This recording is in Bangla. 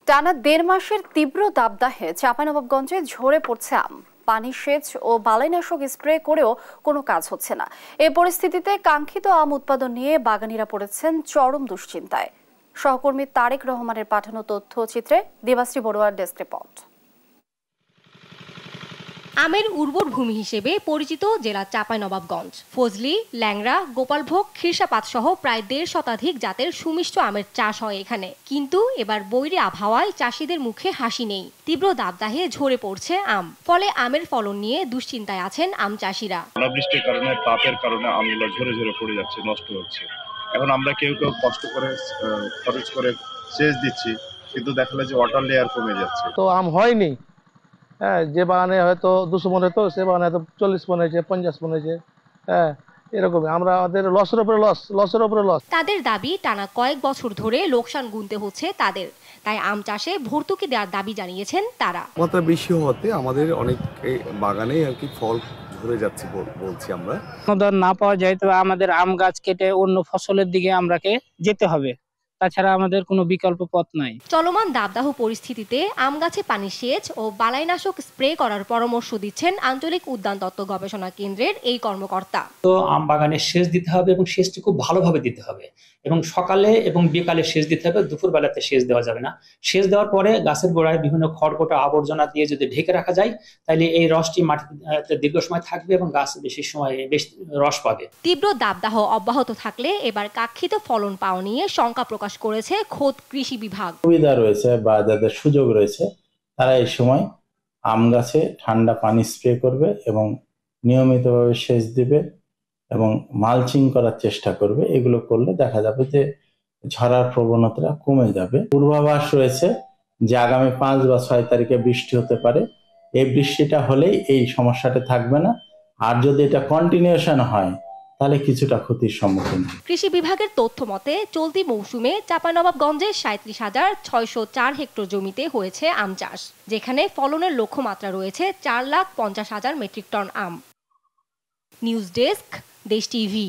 টানা ১.৫ মাসের তীব্র দাবদাহে চাঁপাইনবাবগঞ্জে ঝরে পড়ছে আম। পানি সেচ ও বালাইনাশক স্প্রে করেও কোনো কাজ হচ্ছে না। এই পরিস্থিতিতে কাঙ্ক্ষিত আম উৎপাদন নিয়ে বাগানীরা পড়েছেন চরম দুশ্চিন্তায়। সহকর্মী তারেক রহমানের পাঠানো তথ্যচিত্রে দেবাশ্রী বড়ুয়ার ডেস্ক রিপোর্ট। আমের উর্বর ভূমি হিসেবে পরিচিত জেলা চাঁপাইনবাবগঞ্জ। ফজলি, ল্যাংড়া, গোপালভোগ, খিরসাপাত সহ প্রায় ১.৫ শতাধিক জাতের সুমিষ্ট আমের চাষ হয় এখানে। কিন্তু এবার বৈরী আবহাওয়ায় চাষিদের মুখে হাসি নেই। তীব্র দাবদাহে ঝরে পড়ছে আম। ফলে আমের ফলন নিয়ে দুশ্চিন্তায় আছেন আম চাষিরা। অনাবৃষ্টির কারণে, তাপের কারণে আমগুলো ঝরে ঝরে পড়ে যাচ্ছে, নষ্ট হচ্ছে। এখন আমরা কেউ কষ্ট করে খরচ করে সেচ দিচ্ছি, কিন্তু দেখালে যে ওয়াটার লেয়ার কমে যাচ্ছে। তো আম হয়নি। হ্যাঁ, যে বাগানে হয়তো 200 মন হতো, সে বাগানে হয়তো 40 মন হয়েছে, 50 মন হয়েছে। হ্যাঁ, এরকমই আমাদের লসের উপরে লস। তাদের দাবি, টানা কয়েক বছর ধরে লোকসান গুনতে হচ্ছে তাদের। তাই আম চাষে ভর্তুকি দেওয়ার দাবি জানিয়েছেন তারা। মাত্রা বেশি হওয়াতে আমাদের অনেক বাগানে আর কি ফল ঝরে যাচ্ছে বলছি আমরা। অনুদান না পাওয়া যায় তবে আমাদের আম গাছ কেটে অন্য ফসলের দিকে আমরাকে যেতে হবে, তাছাড়া আমাদের কোনো বিকল্প পথ নাই। চলমান দাবদাহ পরিস্থিতিতে আম গাছে পানি সেচ ও বালাইনাশক স্প্রে করার পরামর্শ দিচ্ছেন আঞ্চলিক উদ্যান তত্ত্ব গবেষণা কেন্দ্রের এই কর্মকর্তা। তো আম বাগানে সেচ দিতে হবে এবং সেচটি খুব ভালোভাবে দিতে হবে, এবং সকালে এবং বিকালে সেচ দিতে হবে, দুপুর বেলাতে সেচ দেওয়া যাবে না। সেচ দেওয়ার পরে গাছের গোড়ায় বিভিন্ন খড়কোটা আবর্জনা দিয়ে যদি ঢেকে রাখা যায়, তাহলে এই রসটি মাটিতে দীর্ঘ সময় থাকবে এবং গাছ বেশি রস পাবে। তীব্র দাবদাহ অব্যাহত থাকলে এবার কাঙ্ক্ষিত ফলন পাওয়া নিয়ে শঙ্কা প্রকাশ করেছে খোদ কৃষি বিভাগ। সুবিধা রয়েছে বা যাদের সুযোগ রয়েছে তারা এই সময় আম গাছে ঠান্ডা পানি স্প্রে করবে এবং নিয়মিতভাবে সেচ দিবে এবং মালচিং করার চেষ্টা করবে। এগুলো করলে দেখা যাবে যে ঝরার প্রবণতা কমে যাবে। পূর্বাভাস রয়েছে যে আগামী 5 বা 6 তারিখে বৃষ্টি হতে পারে। এই বৃষ্টিটা হলেই এই সমস্যাটা থাকবে না, আর যদি এটা কন্টিনিউশন হয় তাহলে কিছুটা ক্ষতির সম্মুখীন। কৃষি বিভাগের তথ্য মতে চলতি মৌসুমে চাঁপাইনবাবগঞ্জে 37,604 হেক্টর জমিতে হয়েছে আম চাষ, যেখানে ফলনের লক্ষ্যমাত্রা রয়েছে 4,50,000 মেট্রিক টন আম। নিউজ ডেস্ক, দেশ টিভি।